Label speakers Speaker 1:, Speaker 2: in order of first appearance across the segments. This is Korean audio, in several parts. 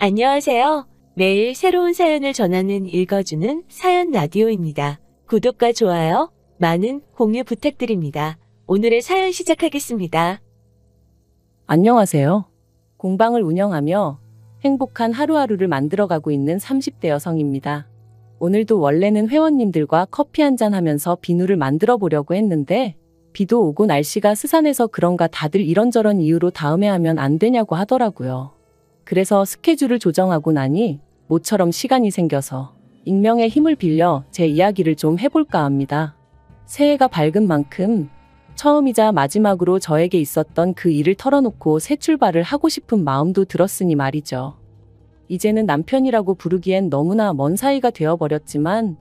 Speaker 1: 안녕하세요. 매일 새로운 사연을 전하는 읽어주는 사연 라디오입니다. 구독과 좋아요, 많은 공유 부탁드립니다. 오늘의 사연 시작하겠습니다.
Speaker 2: 안녕하세요. 공방을 운영하며 행복한 하루하루를 만들어가고 있는 30대 여성입니다. 오늘도 원래는 회원님들과 커피 한잔 하면서 비누를 만들어 보려고 했는데 비도 오고 날씨가 스산해서 그런가 다들 이런저런 이유로 다음에 하면 안 되냐고 하더라고요. 그래서 스케줄을 조정하고 나니 모처럼 시간이 생겨서 익명의 힘을 빌려 제 이야기를 좀 해볼까 합니다. 새해가 밝은 만큼 처음이자 마지막으로 저에게 있었던 그 일을 털어놓고 새 출발을 하고 싶은 마음도 들었으니 말이죠. 이제는 남편이라고 부르기엔 너무나 먼 사이가 되어버렸지만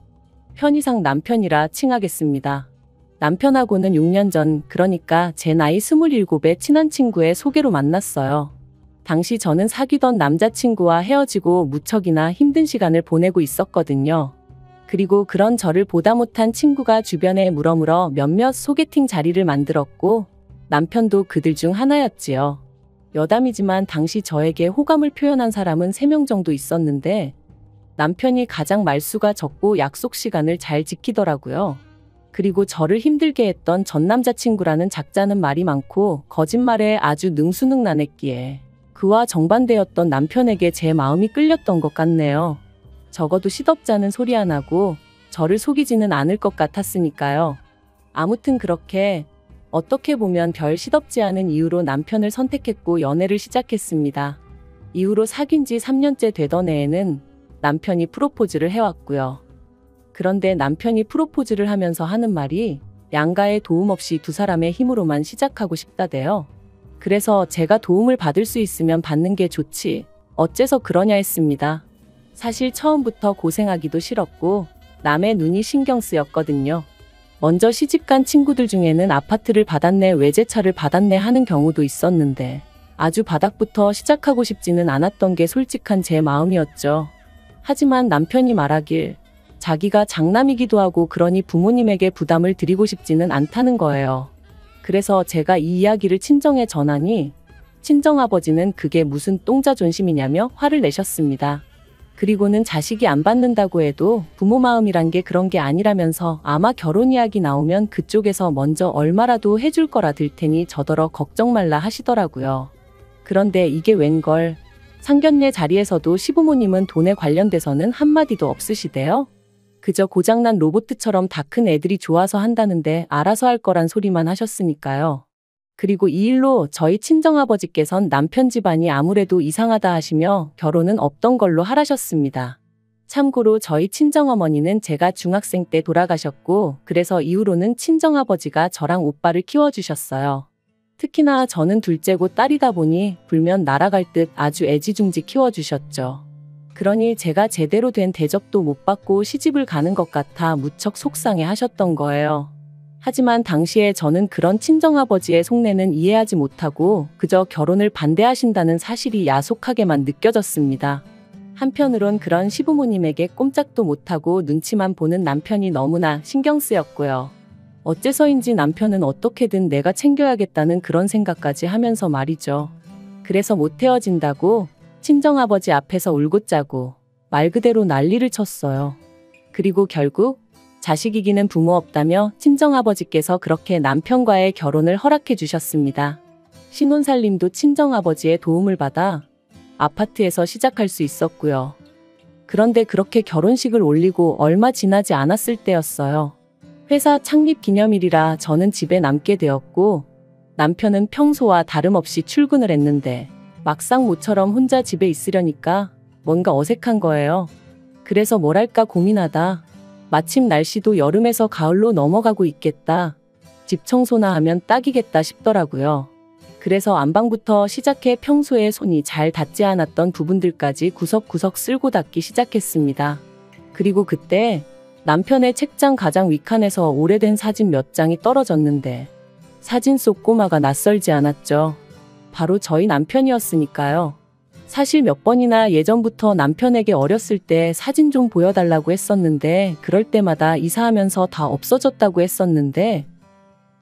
Speaker 2: 편의상 남편이라 칭하겠습니다. 남편하고는 6년 전, 그러니까 제 나이 27에 친한 친구의 소개로 만났어요. 당시 저는 사귀던 남자친구와 헤어지고 무척이나 힘든 시간을 보내고 있었거든요. 그리고 그런 저를 보다 못한 친구가 주변에 물어물어 몇몇 소개팅 자리를 만들었고 남편도 그들 중 하나였지요. 여담이지만 당시 저에게 호감을 표현한 사람은 3명 정도 있었는데 남편이 가장 말수가 적고 약속 시간을 잘 지키더라고요. 그리고 저를 힘들게 했던 전 남자친구라는 작자는 말이 많고 거짓말에 아주 능수능란했기에 그와 정반대였던 남편에게 제 마음이 끌렸던 것 같네요. 적어도 시덥잖은 소리 안 하고 저를 속이지는 않을 것 같았으니까요. 아무튼 그렇게 어떻게 보면 별 시덥지 않은 이유로 남편을 선택했고 연애를 시작했습니다. 이후로 사귄 지 3년째 되던 해에는 남편이 프로포즈를 해왔고요. 그런데 남편이 프로포즈를 하면서 하는 말이 양가의 도움 없이 두 사람의 힘으로만 시작하고 싶다대요. 그래서 제가 도움을 받을 수 있으면 받는 게 좋지 어째서 그러냐 했습니다. 사실 처음부터 고생하기도 싫었고 남의 눈이 신경 쓰였거든요. 먼저 시집간 친구들 중에는 아파트를 받았네, 외제차를 받았네 하는 경우도 있었는데 아주 바닥부터 시작하고 싶지는 않았던 게 솔직한 제 마음이었죠. 하지만 남편이 말하길 자기가 장남이기도 하고 그러니 부모님에게 부담을 드리고 싶지는 않다는 거예요. 그래서 제가 이 이야기를 친정에 전하니 친정아버지는 그게 무슨 똥자 존심이냐며 화를 내셨습니다. 그리고는 자식이 안 받는다고 해도 부모 마음이란 게 그런 게 아니라면서 아마 결혼 이야기 나오면 그쪽에서 먼저 얼마라도 해줄 거라 들 테니 저더러 걱정 말라 하시더라고요. 그런데 이게 웬걸, 상견례 자리에서도 시부모님은 돈에 관련돼서는 한마디도 없으시대요. 그저 고장난 로봇처럼 다 큰 애들이 좋아서 한다는데 알아서 할 거란 소리만 하셨으니까요. 그리고 이 일로 저희 친정아버지께선 남편 집안이 아무래도 이상하다 하시며 결혼은 없던 걸로 하라셨습니다. 참고로 저희 친정어머니는 제가 중학생 때 돌아가셨고 그래서 이후로는 친정아버지가 저랑 오빠를 키워주셨어요. 특히나 저는 둘째고 딸이다 보니 불면 날아갈 듯 아주 애지중지 키워주셨죠. 그러니 제가 제대로 된 대접도 못 받고 시집을 가는 것 같아 무척 속상해 하셨던 거예요. 하지만 당시에 저는 그런 친정아버지의 속내는 이해하지 못하고 그저 결혼을 반대하신다는 사실이 야속하게만 느껴졌습니다. 한편으론 그런 시부모님에게 꼼짝도 못하고 눈치만 보는 남편이 너무나 신경 쓰였고요. 어째서인지 남편은 어떻게든 내가 챙겨야겠다는 그런 생각까지 하면서 말이죠. 그래서 못 헤어진다고 친정아버지 앞에서 울고 짜고 말 그대로 난리를 쳤어요. 그리고 결국 자식이기는 부모 없다며 친정아버지께서 그렇게 남편과의 결혼을 허락해 주셨습니다. 신혼살림도 친정아버지의 도움을 받아 아파트에서 시작할 수 있었고요. 그런데 그렇게 결혼식을 올리고 얼마 지나지 않았을 때였어요. 회사 창립 기념일이라 저는 집에 남게 되었고 남편은 평소와 다름없이 출근을 했는데 막상 모처럼 혼자 집에 있으려니까 뭔가 어색한 거예요. 그래서 뭘 할까 고민하다 마침 날씨도 여름에서 가을로 넘어가고 있겠다. 집 청소나 하면 딱이겠다 싶더라고요. 그래서 안방부터 시작해 평소에 손이 잘 닿지 않았던 부분들까지 구석구석 쓸고 닦기 시작했습니다. 그리고 그때 남편의 책장 가장 윗칸에서 오래된 사진 몇 장이 떨어졌는데 사진 속 꼬마가 낯설지 않았죠. 바로 저희 남편이었으니까요. 사실 몇 번이나 예전부터 남편에게 어렸을 때 사진 좀 보여달라고 했었는데 그럴 때마다 이사하면서 다 없어졌다고 했었는데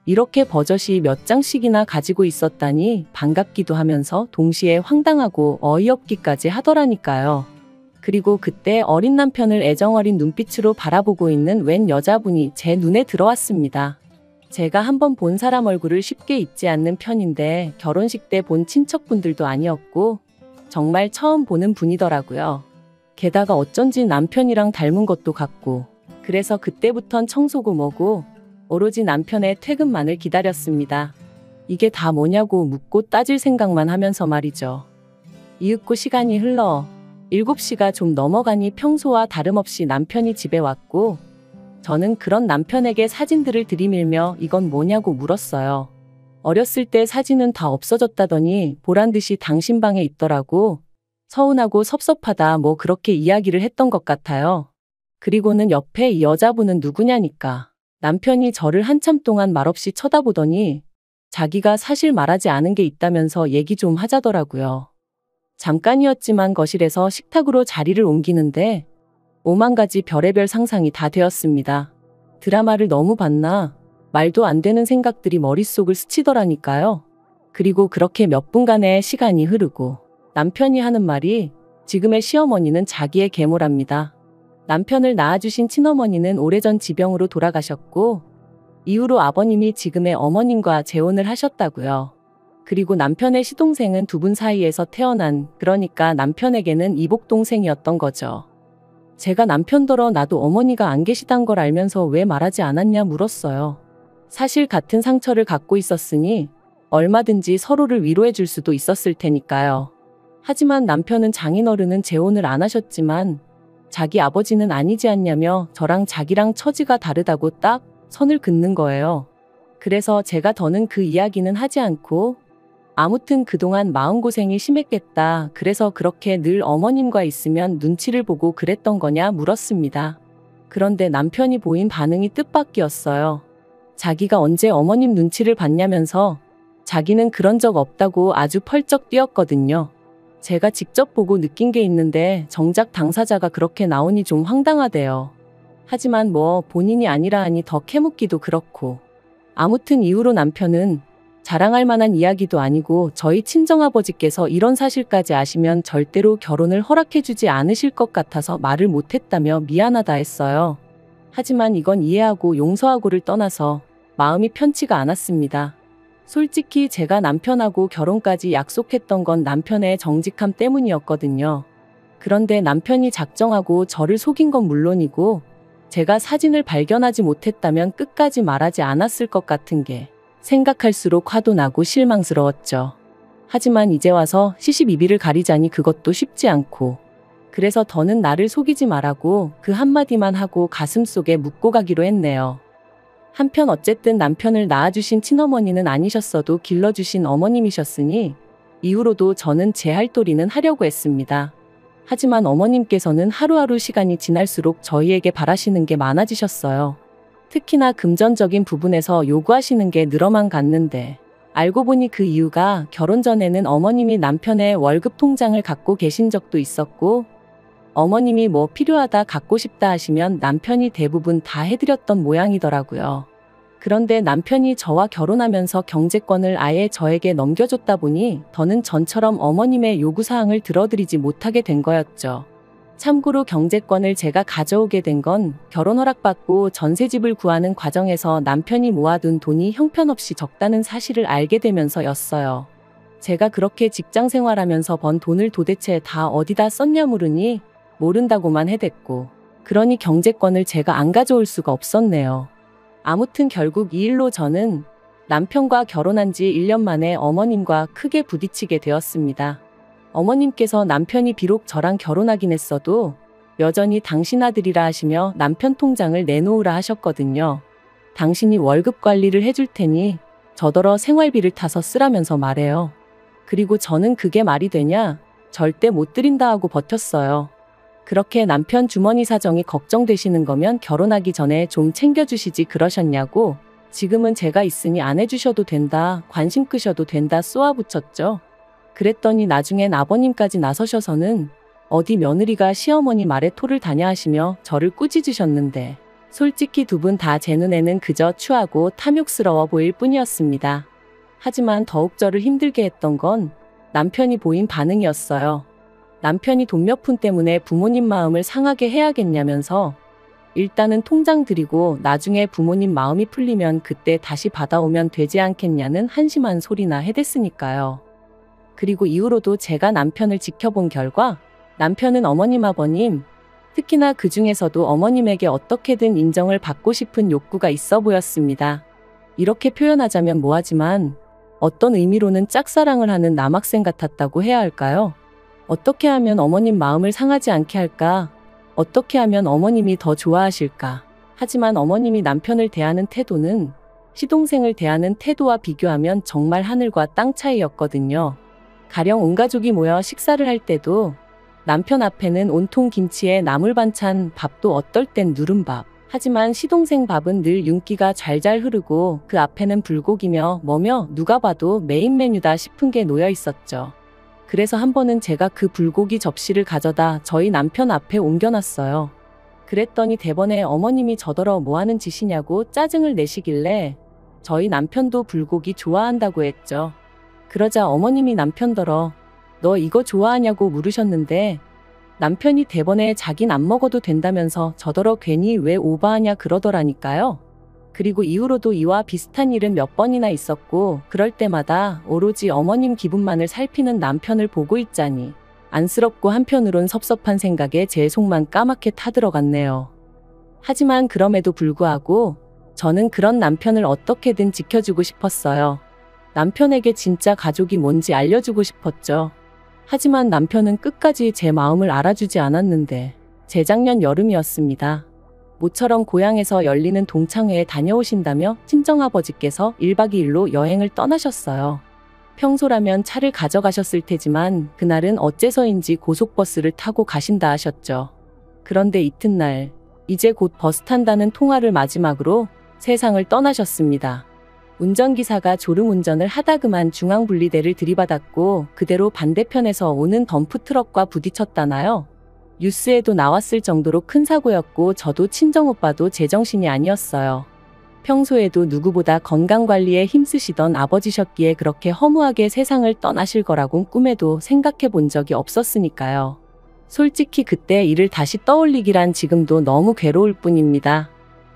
Speaker 2: 이렇게 버젓이 몇 장씩이나 가지고 있었다니 반갑기도 하면서 동시에 황당하고 어이없기까지 하더라니까요. 그리고 그때 어린 남편을 애정어린 눈빛으로 바라보고 있는 웬 여자분이 제 눈에 들어왔습니다. 제가 한번 본 사람 얼굴을 쉽게 잊지 않는 편인데 결혼식 때 본 친척분들도 아니었고 정말 처음 보는 분이더라고요. 게다가 어쩐지 남편이랑 닮은 것도 같고 그래서 그때부턴 청소고 뭐고 오로지 남편의 퇴근만을 기다렸습니다. 이게 다 뭐냐고 묻고 따질 생각만 하면서 말이죠. 이윽고 시간이 흘러 7시가 좀 넘어가니 평소와 다름없이 남편이 집에 왔고 저는 그런 남편에게 사진들을 들이밀며 이건 뭐냐고 물었어요. 어렸을 때 사진은 다 없어졌다더니 보란듯이 당신 방에 있더라고. 서운하고 섭섭하다 뭐 그렇게 이야기를 했던 것 같아요. 그리고는 옆에 이 여자분은 누구냐니까. 남편이 저를 한참 동안 말없이 쳐다보더니 자기가 사실 말하지 않은 게 있다면서 얘기 좀 하자더라고요. 잠깐이었지만 거실에서 식탁으로 자리를 옮기는데 오만 가지 별의별 상상이 다 되었습니다. 드라마를 너무 봤나? 말도 안 되는 생각들이 머릿속을 스치더라니까요. 그리고 그렇게 몇 분간의 시간이 흐르고 남편이 하는 말이 지금의 시어머니는 자기의 계모랍니다. 남편을 낳아주신 친어머니는 오래전 지병으로 돌아가셨고 이후로 아버님이 지금의 어머님과 재혼을 하셨다고요. 그리고 남편의 시동생은 두 분 사이에서 태어난 그러니까 남편에게는 이복동생이었던 거죠. 제가 남편더러 나도 어머니가 안 계시단 걸 알면서 왜 말하지 않았냐 물었어요. 사실 같은 상처를 갖고 있었으니 얼마든지 서로를 위로해 줄 수도 있었을 테니까요. 하지만 남편은 장인어른은 재혼을 안 하셨지만 자기 아버지는 아니지 않냐며 저랑 자기랑 처지가 다르다고 딱 선을 긋는 거예요. 그래서 제가 더는 그 이야기는 하지 않고 아무튼 그동안 마음고생이 심했겠다. 그래서 그렇게 늘 어머님과 있으면 눈치를 보고 그랬던 거냐 물었습니다. 그런데 남편이 보인 반응이 뜻밖이었어요. 자기가 언제 어머님 눈치를 봤냐면서 자기는 그런 적 없다고 아주 펄쩍 뛰었거든요. 제가 직접 보고 느낀 게 있는데 정작 당사자가 그렇게 나오니 좀 황당하대요. 하지만 뭐 본인이 아니라 하니 더 캐묻기도 그렇고. 아무튼 이후로 남편은 자랑할 만한 이야기도 아니고 저희 친정아버지께서 이런 사실까지 아시면 절대로 결혼을 허락해주지 않으실 것 같아서 말을 못했다며 미안하다 했어요. 하지만 이건 이해하고 용서하고를 떠나서 마음이 편치가 않았습니다. 솔직히 제가 남편하고 결혼까지 약속했던 건 남편의 정직함 때문이었거든요. 그런데 남편이 작정하고 저를 속인 건 물론이고 제가 사진을 발견하지 못했다면 끝까지 말하지 않았을 것 같은 게 생각할수록 화도 나고 실망스러웠죠. 하지만 이제 와서 시시비비를 가리자니 그것도 쉽지 않고 그래서 더는 나를 속이지 말라고 그 한마디만 하고 가슴속에 묻고 가기로 했네요. 한편 어쨌든 남편을 낳아주신 친어머니는 아니셨어도 길러주신 어머님이셨으니 이후로도 저는 제 할 도리는 하려고 했습니다. 하지만 어머님께서는 하루하루 시간이 지날수록 저희에게 바라시는 게 많아지셨어요. 특히나 금전적인 부분에서 요구하시는 게 늘어만 갔는데 알고 보니 그 이유가 결혼 전에는 어머님이 남편의 월급 통장을 갖고 계신 적도 있었고 어머님이 뭐 필요하다 갖고 싶다 하시면 남편이 대부분 다 해드렸던 모양이더라고요. 그런데 남편이 저와 결혼하면서 경제권을 아예 저에게 넘겨줬다 보니 더는 전처럼 어머님의 요구사항을 들어드리지 못하게 된 거였죠. 참고로 경제권을 제가 가져오게 된 건 결혼 허락받고 전세집을 구하는 과정에서 남편이 모아둔 돈이 형편없이 적다는 사실을 알게 되면서였어요. 제가 그렇게 직장 생활하면서 번 돈을 도대체 다 어디다 썼냐 물으니 모른다고만 해댔고 그러니 경제권을 제가 안 가져올 수가 없었네요. 아무튼 결국 이 일로 저는 남편과 결혼한 지 1년 만에 어머님과 크게 부딪히게 되었습니다. 어머님께서 남편이 비록 저랑 결혼하긴 했어도 여전히 당신 아들이라 하시며 남편 통장을 내놓으라 하셨거든요. 당신이 월급 관리를 해줄 테니 저더러 생활비를 타서 쓰라면서 말해요. 그리고 저는 그게 말이 되냐? 절대 못 드린다 하고 버텼어요. 그렇게 남편 주머니 사정이 걱정되시는 거면 결혼하기 전에 좀 챙겨주시지 그러셨냐고 지금은 제가 있으니 안 해주셔도 된다, 관심 끄셔도 된다 쏘아붙였죠. 그랬더니 나중엔 아버님까지 나서셔서는 어디 며느리가 시어머니 말에 토를 다냐 하시며 저를 꾸짖으셨는데 솔직히 두 분 다 제 눈에는 그저 추하고 탐욕스러워 보일 뿐이었습니다. 하지만 더욱 저를 힘들게 했던 건 남편이 보인 반응이었어요. 남편이 돈 몇 푼 때문에 부모님 마음을 상하게 해야겠냐면서 일단은 통장 드리고 나중에 부모님 마음이 풀리면 그때 다시 받아오면 되지 않겠냐는 한심한 소리나 해댔으니까요. 그리고 이후로도 제가 남편을 지켜본 결과 남편은 어머님 아버님, 특히나 그 중에서도 어머님에게 어떻게든 인정을 받고 싶은 욕구가 있어 보였습니다. 이렇게 표현하자면 뭐하지만 어떤 의미로는 짝사랑을 하는 남학생 같았다고 해야 할까요? 어떻게 하면 어머님 마음을 상하지 않게 할까? 어떻게 하면 어머님이 더 좋아하실까? 하지만 어머님이 남편을 대하는 태도는 시동생을 대하는 태도와 비교하면 정말 하늘과 땅 차이였거든요. 가령 온 가족이 모여 식사를 할 때도 남편 앞에는 온통 김치에 나물 반찬, 밥도 어떨 땐 누른밥. 하지만 시동생 밥은 늘 윤기가 잘잘 흐르고 그 앞에는 불고기며 뭐며 누가 봐도 메인 메뉴다 싶은 게 놓여 있었죠. 그래서 한 번은 제가 그 불고기 접시를 가져다 저희 남편 앞에 옮겨놨어요. 그랬더니 대번에 어머님이 저더러 뭐하는 짓이냐고 짜증을 내시길래 저희 남편도 불고기 좋아한다고 했죠. 그러자 어머님이 남편더러 너 이거 좋아하냐고 물으셨는데 남편이 대번에 자긴 안 먹어도 된다면서 저더러 괜히 왜 오버하냐 그러더라니까요. 그리고 이후로도 이와 비슷한 일은 몇 번이나 있었고 그럴 때마다 오로지 어머님 기분만을 살피는 남편을 보고 있자니 안쓰럽고 한편으론 섭섭한 생각에 제 속만 까맣게 타들어갔네요. 하지만 그럼에도 불구하고 저는 그런 남편을 어떻게든 지켜주고 싶었어요. 남편에게 진짜 가족이 뭔지 알려주고 싶었죠. 하지만 남편은 끝까지 제 마음을 알아주지 않았는데 재작년 여름이었습니다. 모처럼 고향에서 열리는 동창회에 다녀오신다며 친정아버지께서 1박 2일로 여행을 떠나셨어요. 평소라면 차를 가져가셨을 테지만 그날은 어째서인지 고속버스를 타고 가신다 하셨죠. 그런데 이튿날 이제 곧 버스 탄다는 통화를 마지막으로 세상을 떠나셨습니다. 운전기사가 졸음운전을 하다 그만 중앙분리대를 들이받았고 그대로 반대편에서 오는 덤프트럭과 부딪혔다나요? 뉴스에도 나왔을 정도로 큰 사고였고 저도 친정오빠도 제정신이 아니었어요. 평소에도 누구보다 건강관리에 힘쓰시던 아버지셨기에 그렇게 허무하게 세상을 떠나실 거라곤 꿈에도 생각해 본 적이 없었으니까요. 솔직히 그때 일을 다시 떠올리기란 지금도 너무 괴로울 뿐입니다.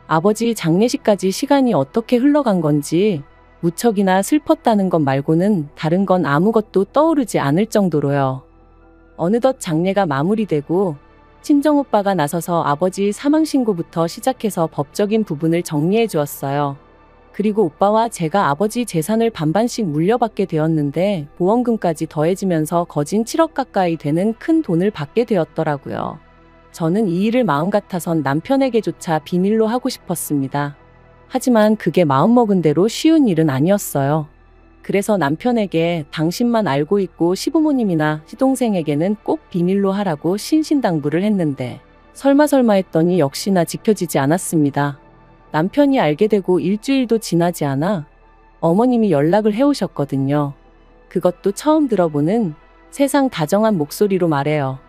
Speaker 2: 아버지 장례식까지 시간이 어떻게 흘러간 건지 무척이나 슬펐다는 것 말고는 다른 건 아무것도 떠오르지 않을 정도로요. 어느덧 장례가 마무리되고 친정오빠가 나서서 아버지 사망신고부터 시작해서 법적인 부분을 정리해 주었어요. 그리고 오빠와 제가 아버지 재산을 반반씩 물려받게 되었는데 보험금까지 더해지면서 거진 7억 가까이 되는 큰 돈을 받게 되었더라고요. 저는 이 일을 마음 같아선 남편에게조차 비밀로 하고 싶었습니다. 하지만 그게 마음먹은 대로 쉬운 일은 아니었어요. 그래서 남편에게 당신만 알고 있고 시부모님이나 시동생에게는 꼭 비밀로 하라고 신신당부를 했는데 설마 했더니 역시나 지켜지지 않았습니다. 남편이 알게 되고 일주일도 지나지 않아 어머님이 연락을 해오셨거든요. 그것도 처음 들어보는 세상 다정한 목소리로 말해요.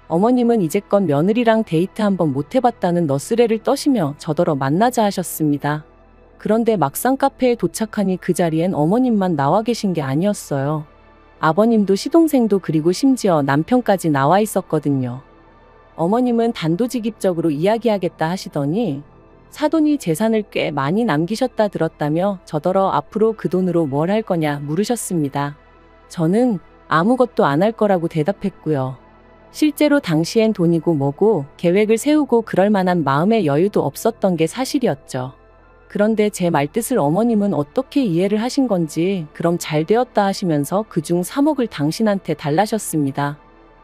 Speaker 2: 어머님은 이제껏 며느리랑 데이트 한번 못 해봤다는 너스레를 떠시며 저더러 만나자 하셨습니다. 그런데 막상 카페에 도착하니 그 자리엔 어머님만 나와 계신 게 아니었어요. 아버님도 시동생도 그리고 심지어 남편까지 나와 있었거든요. 어머님은 단도직입적으로 이야기하겠다 하시더니 사돈이 재산을 꽤 많이 남기셨다 들었다며 저더러 앞으로 그 돈으로 뭘 할 거냐 물으셨습니다. 저는 아무것도 안 할 거라고 대답했고요. 실제로 당시엔 돈이고 뭐고 계획을 세우고 그럴 만한 마음의 여유도 없었던 게 사실이었죠. 그런데 제 말뜻을 어머님은 어떻게 이해를 하신 건지 그럼 잘 되었다 하시면서 그중 3억을 당신한테 달라셨습니다.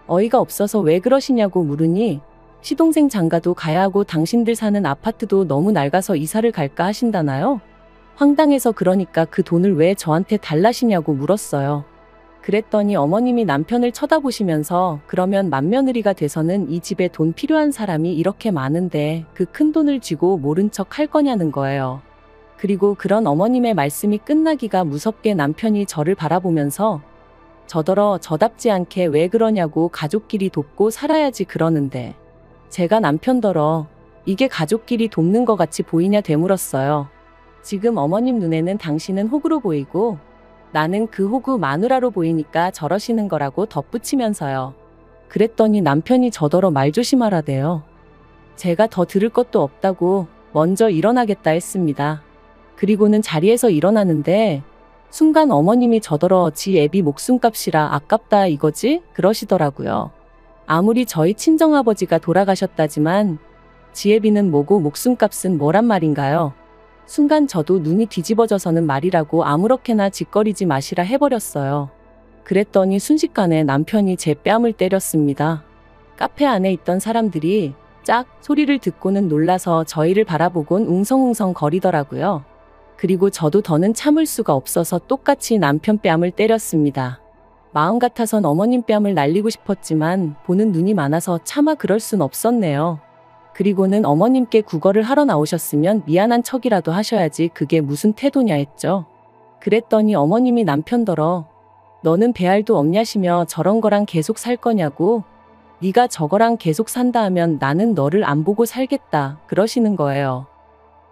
Speaker 2: 어이가 없어서 왜 그러시냐고 물으니 시동생 장가도 가야 하고 당신들 사는 아파트도 너무 낡아서 이사를 갈까 하신다나요? 황당해서 그러니까 그 돈을 왜 저한테 달라시냐고 물었어요. 그랬더니 어머님이 남편을 쳐다보시면서 그러면 맏며느리가 돼서는 이 집에 돈 필요한 사람이 이렇게 많은데 그 큰 돈을 쥐고 모른 척 할 거냐는 거예요. 그리고 그런 어머님의 말씀이 끝나기가 무섭게 남편이 저를 바라보면서 저더러 저답지 않게 왜 그러냐고 가족끼리 돕고 살아야지 그러는데 제가 남편더러 이게 가족끼리 돕는 것 같이 보이냐 되물었어요. 지금 어머님 눈에는 당신은 호구로 보이고 나는 그 호구 마누라로 보이니까 저러시는 거라고 덧붙이면서요. 그랬더니 남편이 저더러 말 조심하라대요. 제가 더 들을 것도 없다고 먼저 일어나겠다 했습니다. 그리고는 자리에서 일어나는데 순간 어머님이 저더러 지 애비 목숨값이라 아깝다 이거지? 그러시더라고요. 아무리 저희 친정아버지가 돌아가셨다지만 지 애비는 뭐고 목숨값은 뭐란 말인가요? 순간 저도 눈이 뒤집어져서는 말이라고 아무렇게나 짓거리지 마시라 해버렸어요. 그랬더니 순식간에 남편이 제 뺨을 때렸습니다. 카페 안에 있던 사람들이 짝 소리를 듣고는 놀라서 저희를 바라보곤 웅성웅성 거리더라고요. 그리고 저도 더는 참을 수가 없어서 똑같이 남편 뺨을 때렸습니다. 마음 같아선 어머님 뺨을 날리고 싶었지만 보는 눈이 많아서 차마 그럴 순 없었네요. 그리고는 어머님께 구걸을 하러 나오셨으면 미안한 척이라도 하셔야지 그게 무슨 태도냐 했죠. 그랬더니 어머님이 남편더러 너는 배알도 없냐시며 저런 거랑 계속 살 거냐고 네가 저거랑 계속 산다 하면 나는 너를 안 보고 살겠다 그러시는 거예요.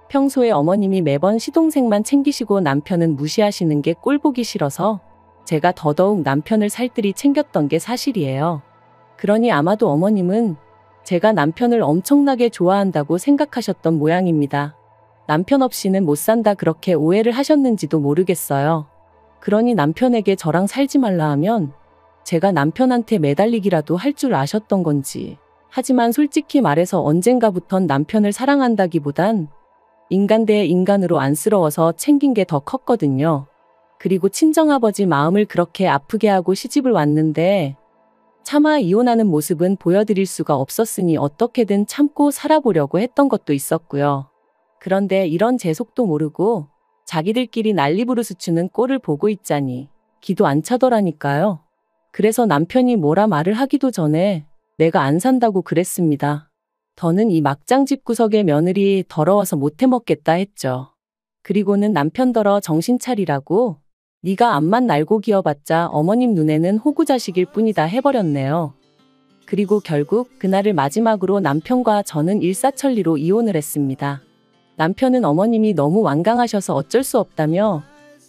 Speaker 2: 평소에 어머님이 매번 시동생만 챙기시고 남편은 무시하시는 게 꼴보기 싫어서 제가 더더욱 남편을 살뜰히 챙겼던 게 사실이에요. 그러니 아마도 어머님은 제가 남편을 엄청나게 좋아한다고 생각하셨던 모양입니다. 남편 없이는 못 산다 그렇게 오해를 하셨는지도 모르겠어요. 그러니 남편에게 저랑 살지 말라 하면 제가 남편한테 매달리기라도 할 줄 아셨던 건지. 하지만 솔직히 말해서 언젠가부턴 남편을 사랑한다기보단 인간 대 인간으로 안쓰러워서 챙긴 게 더 컸거든요. 그리고 친정아버지 마음을 그렇게 아프게 하고 시집을 왔는데 차마 이혼하는 모습은 보여드릴 수가 없었으니 어떻게든 참고 살아보려고 했던 것도 있었고요. 그런데 이런 제 속도 모르고 자기들끼리 난리부르스 추는 꼴을 보고 있자니 기도 안 차더라니까요. 그래서 남편이 뭐라 말을 하기도 전에 내가 안 산다고 그랬습니다. 더는 이 막장 집구석의 며느리 더러워서 못 해먹겠다 했죠. 그리고는 남편더러 정신 차리라고 네가 앞만 날고 기어봤자 어머님 눈에는 호구자식일 뿐이다 해버렸네요. 그리고 결국 그날을 마지막으로 남편과 저는 일사천리로 이혼을 했습니다. 남편은 어머님이 너무 완강하셔서 어쩔 수 없다며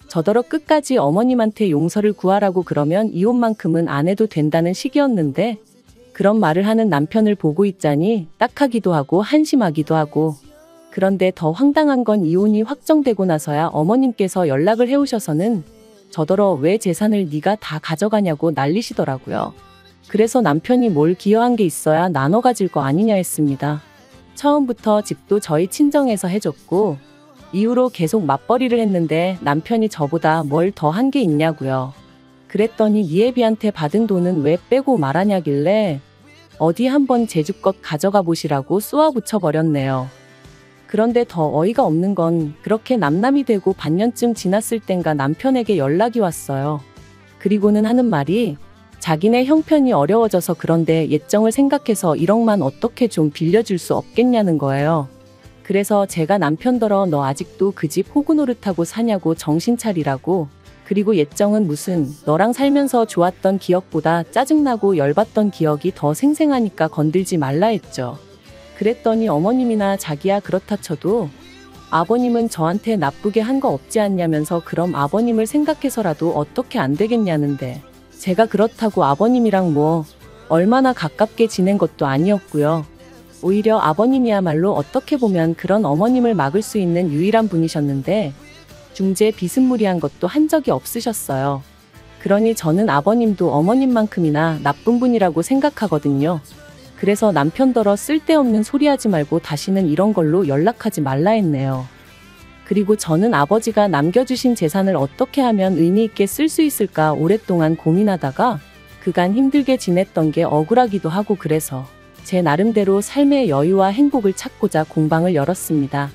Speaker 2: 저더러 끝까지 어머님한테 용서를 구하라고 그러면 이혼만큼은 안 해도 된다는 식이었는데 그런 말을 하는 남편을 보고 있자니 딱하기도 하고 한심하기도 하고 그런데 더 황당한 건 이혼이 확정되고 나서야 어머님께서 연락을 해오셔서는 저더러 왜 재산을 네가 다 가져가냐고 난리시더라고요. 그래서 남편이 뭘 기여한 게 있어야 나눠 가질 거 아니냐 했습니다. 처음부터 집도 저희 친정에서 해줬고 이후로 계속 맞벌이를 했는데 남편이 저보다 뭘 더 한 게 있냐고요. 그랬더니 니애비한테 받은 돈은 왜 빼고 말하냐길래 어디 한번 제주껏 가져가 보시라고 쏘아붙여 버렸네요. 그런데 더 어이가 없는 건 그렇게 남남이 되고 반년쯤 지났을 땐가 남편에게 연락이 왔어요. 그리고는 하는 말이 자기네 형편이 어려워져서 그런데 예정을 생각해서 1억만 어떻게 좀 빌려줄 수 없겠냐는 거예요. 그래서 제가 남편더러 너 아직도 그 집 호구 노릇하고 사냐고 정신 차리라고 그리고 예정은 무슨 너랑 살면서 좋았던 기억보다 짜증나고 열받던 기억이 더 생생하니까 건들지 말라 했죠. 그랬더니 어머님이나 자기야 그렇다 쳐도 아버님은 저한테 나쁘게 한 거 없지 않냐면서 그럼 아버님을 생각해서라도 어떻게 안 되겠냐는데 제가 그렇다고 아버님이랑 뭐 얼마나 가깝게 지낸 것도 아니었고요. 오히려 아버님이야말로 어떻게 보면 그런 어머님을 막을 수 있는 유일한 분이셨는데 중재 비스무리한 것도 한 적이 없으셨어요. 그러니 저는 아버님도 어머님만큼이나 나쁜 분이라고 생각하거든요. 그래서 남편더러 쓸데없는 소리하지 말고 다시는 이런 걸로 연락하지 말라 했네요. 그리고 저는 아버지가 남겨주신 재산을 어떻게 하면 의미 있게 쓸 수 있을까 오랫동안 고민하다가 그간 힘들게 지냈던 게 억울하기도 하고 그래서 제 나름대로 삶의 여유와 행복을 찾고자 공방을 열었습니다.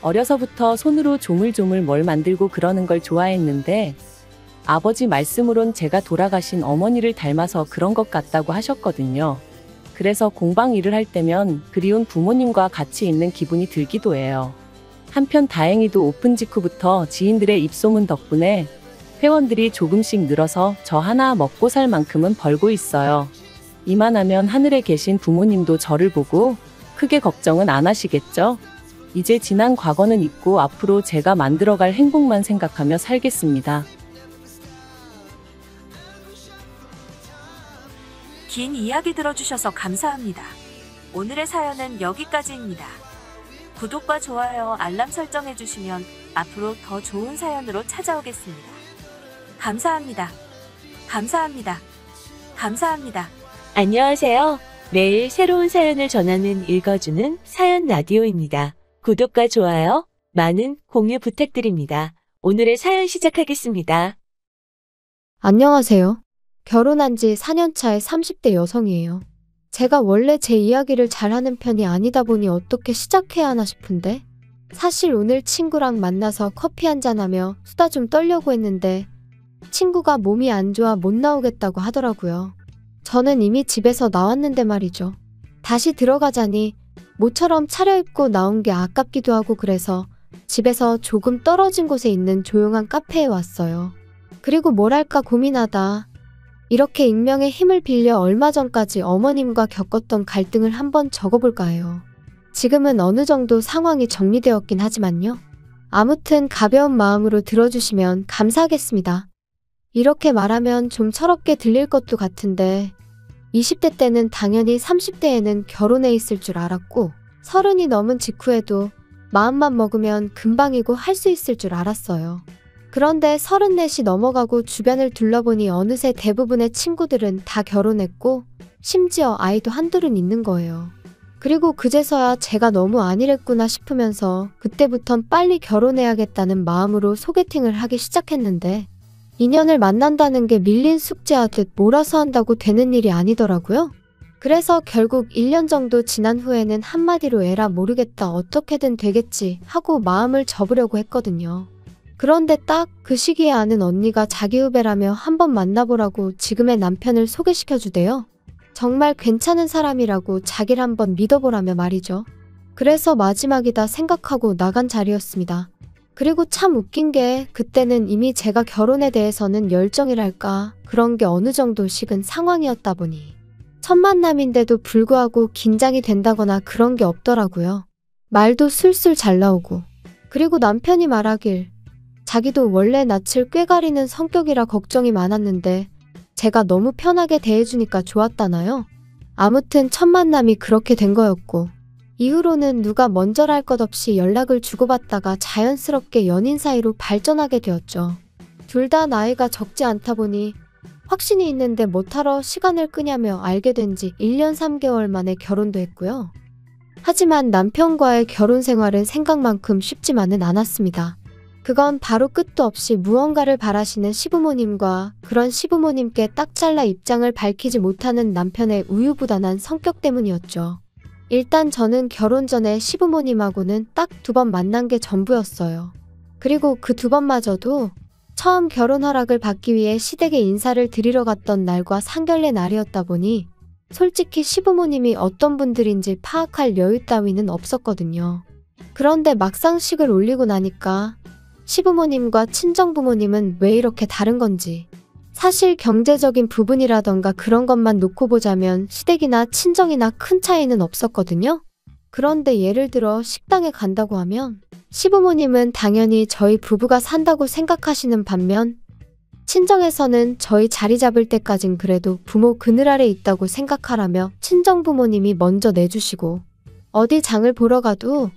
Speaker 2: 어려서부터 손으로 조물조물 뭘 만들고 그러는 걸 좋아했는데 아버지 말씀으론 제가 돌아가신 어머니를 닮아서 그런 것 같다고 하셨거든요. 그래서 공방 일을 할 때면 그리운 부모님과 같이 있는 기분이 들기도 해요. 한편 다행히도 오픈 직후부터 지인들의 입소문 덕분에 회원들이 조금씩 늘어서 저 하나 먹고 살 만큼은 벌고 있어요. 이만하면 하늘에 계신 부모님도 저를 보고 크게 걱정은 안 하시겠죠? 이제 지난 과거는 잊고 앞으로 제가 만들어갈 행복만 생각하며 살겠습니다.
Speaker 1: 긴 이야기 들어주셔서 감사합니다. 오늘의 사연은 여기까지입니다. 구독과 좋아요, 알람 설정해주시면 앞으로 더 좋은 사연으로 찾아오겠습니다. 감사합니다. 감사합니다. 감사합니다. 안녕하세요. 매일 새로운 사연을 전하는 읽어주는 사연 라디오입니다. 구독과 좋아요, 많은 공유 부탁드립니다. 오늘의 사연 시작하겠습니다.
Speaker 3: 안녕하세요. 결혼한 지 4년 차의 30대 여성이에요. 제가 원래 제 이야기를 잘하는 편이 아니다 보니 어떻게 시작해야 하나 싶은데 사실 오늘 친구랑 만나서 커피 한잔하며 수다 좀 떨려고 했는데 친구가 몸이 안 좋아 못 나오겠다고 하더라고요. 저는 이미 집에서 나왔는데 말이죠. 다시 들어가자니 모처럼 차려입고 나온 게 아깝기도 하고 그래서 집에서 조금 떨어진 곳에 있는 조용한 카페에 왔어요. 그리고 뭘 할까 고민하다 이렇게 익명의 힘을 빌려 얼마 전까지 어머님과 겪었던 갈등을 한번 적어볼까 해요. 지금은 어느 정도 상황이 정리되었긴 하지만요. 아무튼 가벼운 마음으로 들어주시면 감사하겠습니다. 이렇게 말하면 좀 철없게 들릴 것도 같은데 20대 때는 당연히 30대에는 결혼해 있을 줄 알았고 30이 넘은 직후에도 마음만 먹으면 금방이고 할 수 있을 줄 알았어요. 그런데 34이 넘어가고 주변을 둘러보니 어느새 대부분의 친구들은 다 결혼했고 심지어 아이도 한둘은 있는 거예요. 그리고 그제서야 제가 너무 아니랬구나 싶으면서 그때부턴 빨리 결혼해야겠다는 마음으로 소개팅을 하기 시작했는데 인연을 만난다는 게 밀린 숙제하듯 몰아서 한다고 되는 일이 아니더라고요. 그래서 결국 1년 정도 지난 후에는 한마디로 에라 모르겠다 어떻게든 되겠지 하고 마음을 접으려고 했거든요. 그런데 딱 그 시기에 아는 언니가 자기 후배라며 한번 만나보라고 지금의 남편을 소개시켜주대요. 정말 괜찮은 사람이라고 자기를 한번 믿어보라며 말이죠. 그래서 마지막이다 생각하고 나간 자리였습니다. 그리고 참 웃긴 게 그때는 이미 제가 결혼에 대해서는 열정이랄까 그런 게 어느 정도 식은 상황이었다 보니 첫 만남인데도 불구하고 긴장이 된다거나 그런 게 없더라고요. 말도 술술 잘 나오고 그리고 남편이 말하길 자기도 원래 낯을 꾀가리는 성격이라 걱정이 많았는데 제가 너무 편하게 대해주니까 좋았다나요? 아무튼 첫 만남이 그렇게 된 거였고 이후로는 누가 먼저랄 것 없이 연락을 주고받다가 자연스럽게 연인 사이로 발전하게 되었죠. 둘 다 나이가 적지 않다 보니 확신이 있는데 못하러 시간을 끄냐며 알게 된 지 1년 3개월 만에 결혼도 했고요. 하지만 남편과의 결혼 생활은 생각만큼 쉽지만은 않았습니다. 그건 바로 끝도 없이 무언가를 바라시는 시부모님과 그런 시부모님께 딱 잘라 입장을 밝히지 못하는 남편의 우유부단한 성격 때문이었죠. 일단 저는 결혼 전에 시부모님하고는 딱 2번 만난 게 전부였어요. 그리고 그 2번마저도 처음 결혼 허락을 받기 위해 시댁에 인사를 드리러 갔던 날과 상견례 날이었다 보니 솔직히 시부모님이 어떤 분들인지 파악할 여유 따위는 없었거든요. 그런데 막상 식을 올리고 나니까 시부모님과 친정부모님은 왜 이렇게 다른 건지 사실 경제적인 부분이라던가 그런 것만 놓고 보자면 시댁이나 친정이나 큰 차이는 없었거든요. 그런데 예를 들어 식당에 간다고 하면 시부모님은 당연히 저희 부부가 산다고 생각하시는 반면 친정에서는 저희 자리 잡을 때까진 그래도 부모 그늘 아래 있다고 생각하라며 친정부모님이 먼저 내주시고 어디 장을 보러 가도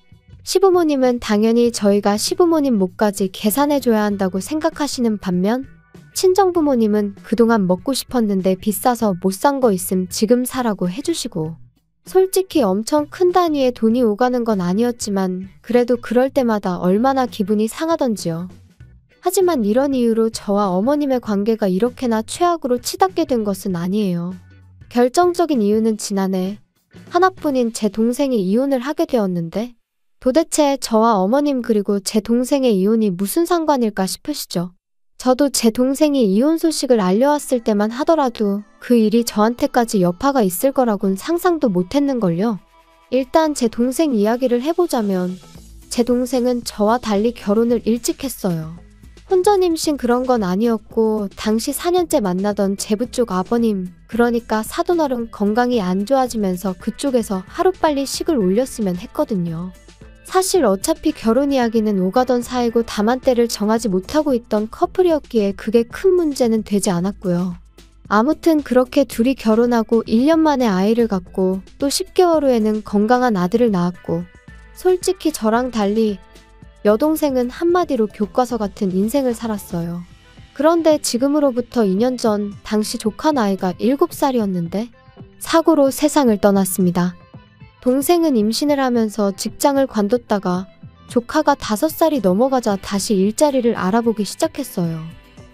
Speaker 3: 시부모님은 당연히 저희가 시부모님 몫까지 계산해줘야 한다고 생각하시는 반면 친정부모님은 그동안 먹고 싶었는데 비싸서 못 산 거 있음 지금 사라고 해주시고 솔직히 엄청 큰 단위의 돈이 오가는 건 아니었지만 그래도 그럴 때마다 얼마나 기분이 상하던지요. 하지만 이런 이유로 저와 어머님의 관계가 이렇게나 최악으로 치닫게 된 것은 아니에요. 결정적인 이유는 지난해 하나뿐인 제 동생이 이혼을 하게 되었는데 도대체 저와 어머님 그리고 제 동생의 이혼이 무슨 상관일까 싶으시죠? 저도 제 동생이 이혼 소식을 알려왔을 때만 하더라도 그 일이 저한테까지 여파가 있을 거라곤 상상도 못했는걸요. 일단 제 동생 이야기를 해보자면 제 동생은 저와 달리 결혼을 일찍 했어요. 혼전 임신 그런 건 아니었고 당시 4년째 만나던 제부 쪽 아버님, 그러니까 사돈어른 건강이 안 좋아지면서 그쪽에서 하루빨리 식을 올렸으면 했거든요. 사실 어차피 결혼 이야기는 오가던 사이고 다만 때를 정하지 못하고 있던 커플이었기에 그게 큰 문제는 되지 않았고요. 아무튼 그렇게 둘이 결혼하고 1년 만에 아이를 갖고 또 10개월 후에는 건강한 아들을 낳았고, 솔직히 저랑 달리 여동생은 한마디로 교과서 같은 인생을 살았어요. 그런데 지금으로부터 2년 전 당시 조카 나이가 7살이었는데 사고로 세상을 떠났습니다. 동생은 임신을 하면서 직장을 관뒀다가 조카가 5살이 넘어가자 다시 일자리를 알아보기 시작했어요.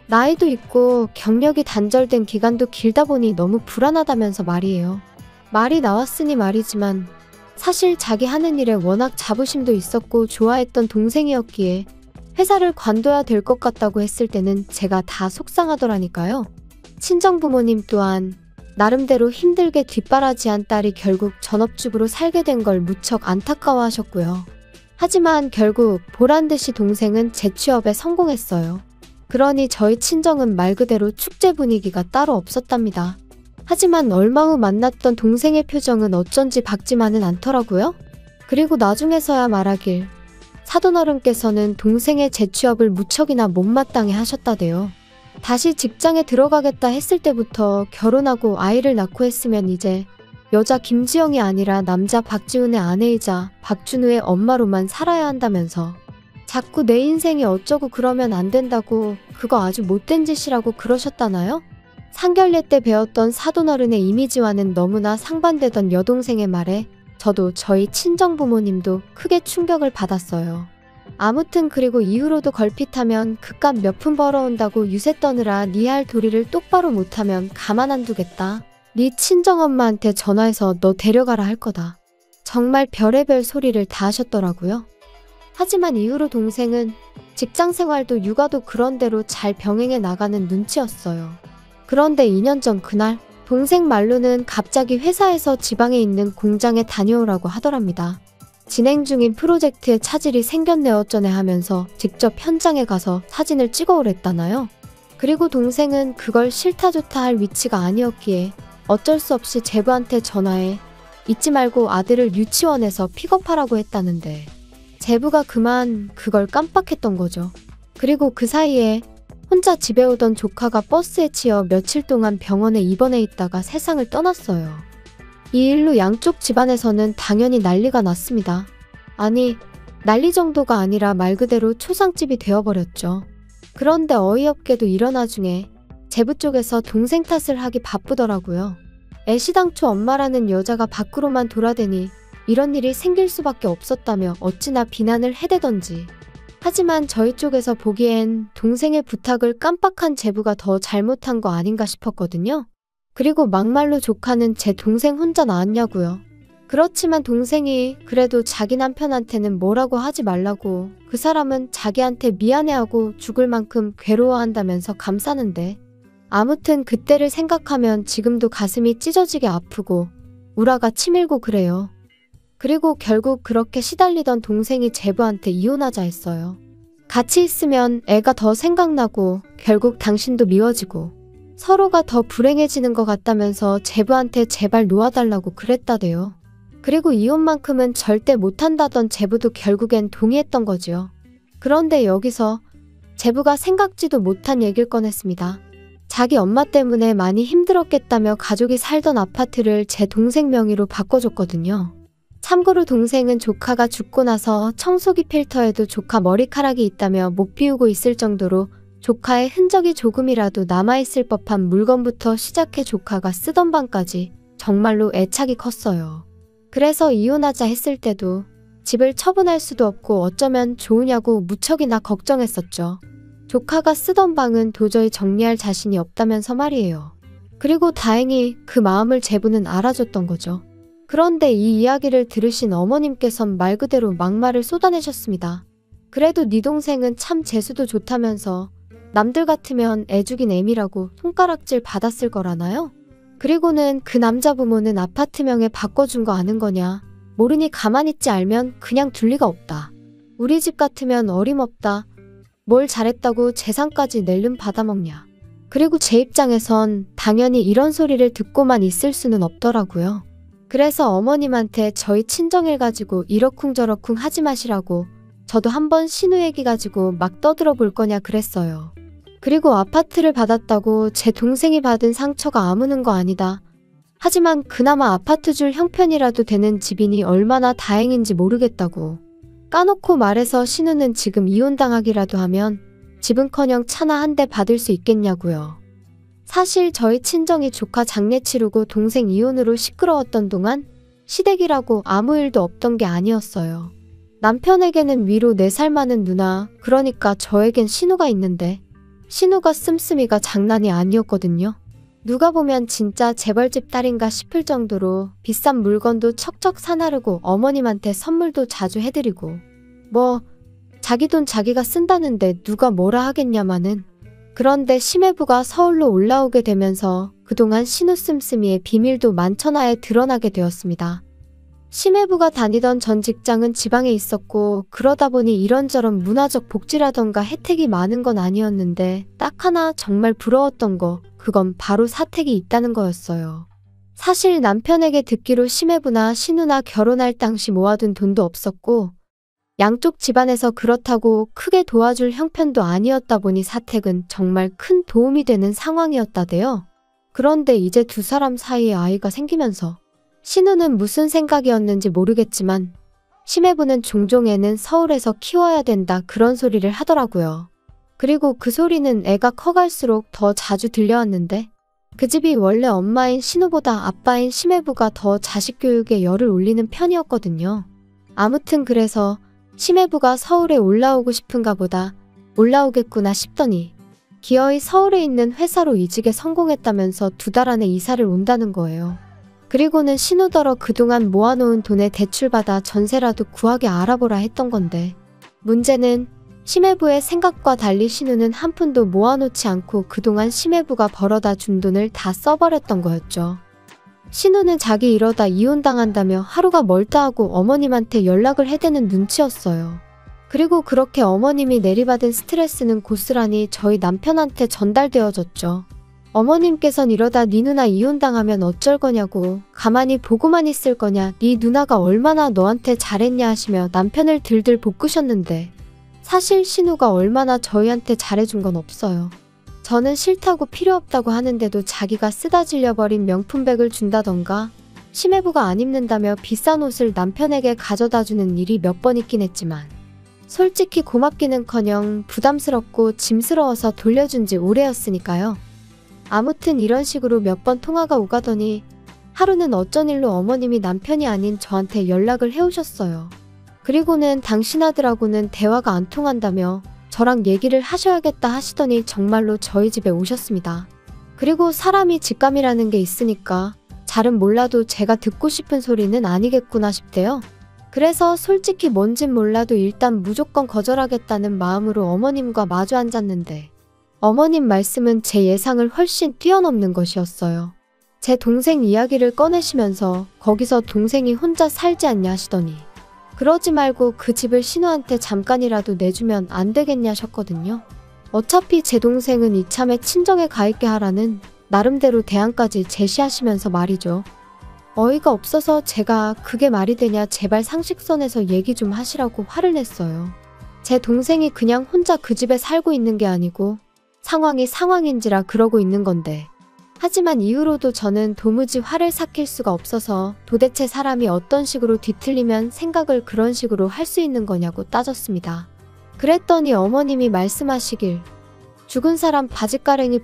Speaker 3: 나이도 있고 경력이 단절된 기간도 길다 보니 너무 불안하다면서 말이에요. 말이 나왔으니 말이지만 사실 자기 하는 일에 워낙 자부심도 있었고 좋아했던 동생이었기에 회사를 관둬야 될 것 같다고 했을 때는 제가 다 속상하더라니까요. 친정부모님 또한 나름대로 힘들게 뒷바라지한 딸이 결국 전업주부로 살게 된 걸 무척 안타까워하셨고요. 하지만 결국 보란듯이 동생은 재취업에 성공했어요. 그러니 저희 친정은 말 그대로 축제 분위기가 따로 없었답니다. 하지만 얼마 후 만났던 동생의 표정은 어쩐지 밝지만은 않더라고요. 그리고 나중에서야 말하길 사돈어른께서는 동생의 재취업을 무척이나 못마땅해 하셨다대요. 다시 직장에 들어가겠다 했을 때부터 결혼하고 아이를 낳고 했으면 이제 여자 김지영이 아니라 남자 박지훈의 아내이자 박준우의 엄마로만 살아야 한다면서 자꾸 내 인생이 어쩌고 그러면 안 된다고, 그거 아주 못된 짓이라고 그러셨다나요? 상견례 때 배웠던 사돈어른의 이미지와는 너무나 상반되던 여동생의 말에 저도 저희 친정부모님도 크게 충격을 받았어요. 아무튼 그리고 이후로도 걸핏하면 그깟 몇 푼 벌어온다고 유세 떠느라 네 할 도리를 똑바로 못하면 가만 안 두겠다. 네 친정엄마한테 전화해서 너 데려가라 할 거다. 정말 별의별 소리를 다 하셨더라고요. 하지만 이후로 동생은 직장생활도 육아도 그런대로 잘 병행해 나가는 눈치였어요. 그런데 2년 전 그날 동생 말로는 갑자기 회사에서 지방에 있는 공장에 다녀오라고 하더랍니다. 진행 중인 프로젝트에 차질이 생겼네 어쩌네 하면서 직접 현장에 가서 사진을 찍어오랬다나요. 그리고 동생은 그걸 싫다 좋다 할 위치가 아니었기에 어쩔 수 없이 제부한테 전화해 잊지 말고 아들을 유치원에서 픽업하라고 했다는데 제부가 그만 그걸 깜빡했던 거죠. 그리고 그 사이에 혼자 집에 오던 조카가 버스에 치여 며칠 동안 병원에 입원해 있다가 세상을 떠났어요. 이 일로 양쪽 집안에서는 당연히 난리가 났습니다. 아니, 난리 정도가 아니라 말 그대로 초상집이 되어버렸죠. 그런데 어이없게도 이런 와중에 제부 쪽에서 동생 탓을 하기 바쁘더라고요. 애시당초 엄마라는 여자가 밖으로만 돌아다니 이런 일이 생길 수밖에 없었다며 어찌나 비난을 해대던지. 하지만 저희 쪽에서 보기엔 동생의 부탁을 깜빡한 제부가 더 잘못한 거 아닌가 싶었거든요. 그리고 막말로 조카는 제 동생 혼자 낳았냐고요. 그렇지만 동생이 그래도 자기 남편한테는 뭐라고 하지 말라고, 그 사람은 자기한테 미안해하고 죽을 만큼 괴로워한다면서 감싸는데, 아무튼 그때를 생각하면 지금도 가슴이 찢어지게 아프고 우라가 치밀고 그래요. 그리고 결국 그렇게 시달리던 동생이 제부한테 이혼하자 했어요. 같이 있으면 애가 더 생각나고 결국 당신도 미워지고 서로가 더 불행해지는 것 같다면서 제부한테 제발 놓아달라고 그랬다대요. 그리고 이혼만큼은 절대 못한다던 제부도 결국엔 동의했던 거지요. 그런데 여기서 제부가 생각지도 못한 얘기를 꺼냈습니다. 자기 엄마 때문에 많이 힘들었겠다며 가족이 살던 아파트를 제 동생 명의로 바꿔줬거든요. 참고로 동생은 조카가 죽고 나서 청소기 필터에도 조카 머리카락이 있다며 못 비우고 있을 정도로 조카의 흔적이 조금이라도 남아있을 법한 물건부터 시작해 조카가 쓰던 방까지 정말로 애착이 컸어요. 그래서 이혼하자 했을 때도 집을 처분할 수도 없고 어쩌면 좋으냐고 무척이나 걱정했었죠. 조카가 쓰던 방은 도저히 정리할 자신이 없다면서 말이에요. 그리고 다행히 그 마음을 제부는 알아줬던 거죠. 그런데 이 이야기를 들으신 어머님께선 말 그대로 막말을 쏟아내셨습니다. 그래도 네 동생은 참 재수도 좋다면서 남들 같으면 애 죽인 애미라고 손가락질 받았을 거라나요? 그리고는 그 남자 부모는 아파트 명에 바꿔준 거 아는 거냐? 모르니 가만히 있지 알면 그냥 둘 리가 없다. 우리 집 같으면 어림없다. 뭘 잘했다고 재산까지 낼름 받아먹냐. 그리고 제 입장에선 당연히 이런 소리를 듣고만 있을 수는 없더라고요. 그래서 어머님한테 저희 친정일 가지고 이러쿵저러쿵 하지 마시라고 저도 한번 신우 얘기 가지고 막 떠들어 볼 거냐 그랬어요. 그리고 아파트를 받았다고 제 동생이 받은 상처가 아무는 거 아니다. 하지만 그나마 아파트 줄 형편이라도 되는 집이니 얼마나 다행인지 모르겠다고. 까놓고 말해서 신우는 지금 이혼당하기라도 하면 집은커녕 차나 한 대 받을 수 있겠냐고요. 사실 저희 친정이 조카 장례 치르고 동생 이혼으로 시끄러웠던 동안 시댁이라고 아무 일도 없던 게 아니었어요. 남편에게는 위로 4살 많은 누나, 그러니까 저에겐 신우가 있는데 신우가 씀씀이가 장난이 아니었거든요. 누가 보면 진짜 재벌집 딸인가 싶을 정도로 비싼 물건도 척척 사나르고 어머님한테 선물도 자주 해드리고 뭐 자기 돈 자기가 쓴다는데 누가 뭐라 하겠냐마는. 그런데 심해부가 서울로 올라오게 되면서 그동안 신우 씀씀이의 비밀도 만천하에 드러나게 되었습니다. 심해부가 다니던 전 직장은 지방에 있었고 그러다 보니 이런저런 문화적 복지라던가 혜택이 많은 건 아니었는데 딱 하나 정말 부러웠던 거, 그건 바로 사택이 있다는 거였어요. 사실 남편에게 듣기로 심해부나 신우나 결혼할 당시 모아둔 돈도 없었고 양쪽 집안에서 그렇다고 크게 도와줄 형편도 아니었다 보니 사택은 정말 큰 도움이 되는 상황이었다대요. 그런데 이제 두 사람 사이에 아이가 생기면서 신우는 무슨 생각이었는지 모르겠지만 심해부는 종종 애는 서울에서 키워야 된다 그런 소리를 하더라고요. 그리고 그 소리는 애가 커갈수록 더 자주 들려왔는데 그 집이 원래 엄마인 신우보다 아빠인 심해부가 더 자식 교육에 열을 올리는 편이었거든요. 아무튼 그래서 심해부가 서울에 올라오고 싶은가 보다 올라오겠구나 싶더니 기어이 서울에 있는 회사로 이직에 성공했다면서 2달 안에 이사를 온다는 거예요. 그리고는 신우더러 그동안 모아놓은 돈에 대출받아 전세라도 구하게 알아보라 했던 건데 문제는 심해부의 생각과 달리 신우는 한 푼도 모아놓지 않고 그동안 심해부가 벌어다 준 돈을 다 써버렸던 거였죠. 신우는 자기 이러다 이혼당한다며 하루가 멀다 하고 어머님한테 연락을 해대는 눈치였어요. 그리고 그렇게 어머님이 내리받은 스트레스는 고스란히 저희 남편한테 전달되어졌죠. 어머님께선 이러다 네 누나 이혼당하면 어쩔 거냐고, 가만히 보고만 있을 거냐, 네 누나가 얼마나 너한테 잘했냐 하시며 남편을 들들 볶으셨는데 사실 신우가 얼마나 저희한테 잘해준 건 없어요. 저는 싫다고 필요 없다고 하는데도 자기가 쓰다 질려버린 명품백을 준다던가 심해부가 안 입는다며 비싼 옷을 남편에게 가져다주는 일이 몇 번 있긴 했지만 솔직히 고맙기는커녕 부담스럽고 짐스러워서 돌려준 지 오래였으니까요. 아무튼 이런 식으로 몇 번 통화가 오가더니 하루는 어쩐 일로 어머님이 남편이 아닌 저한테 연락을 해오셨어요. 그리고는 당신 아들하고는 대화가 안 통한다며 저랑 얘기를 하셔야겠다 하시더니 정말로 저희 집에 오셨습니다. 그리고 사람이 직감이라는 게 있으니까 잘은 몰라도 제가 듣고 싶은 소리는 아니겠구나 싶대요. 그래서 솔직히 뭔진 몰라도 일단 무조건 거절하겠다는 마음으로 어머님과 마주 앉았는데 어머님 말씀은 제 예상을 훨씬 뛰어넘는 것이었어요. 제 동생 이야기를 꺼내시면서 거기서 동생이 혼자 살지 않냐 하시더니 그러지 말고 그 집을 신우한테 잠깐이라도 내주면 안 되겠냐 하셨거든요. 어차피 제 동생은 이참에 친정에 가 있게 하라는 나름대로 대안까지 제시하시면서 말이죠. 어이가 없어서 제가 그게 말이 되냐 제발 상식선에서 얘기 좀 하시라고 화를 냈어요. 제 동생이 그냥 혼자 그 집에 살고 있는 게 아니고 상황이 상황인지라 그러고 있는 건데 하지만 이후로도 저는 도무지 화를 삭힐 수가 없어서 도대체 사람이 어떤 식으로 뒤틀리면 생각을 그런 식으로 할 수 있는 거냐고 따졌습니다. 그랬더니 어머님이 말씀하시길 죽은 사람 바짓가랭이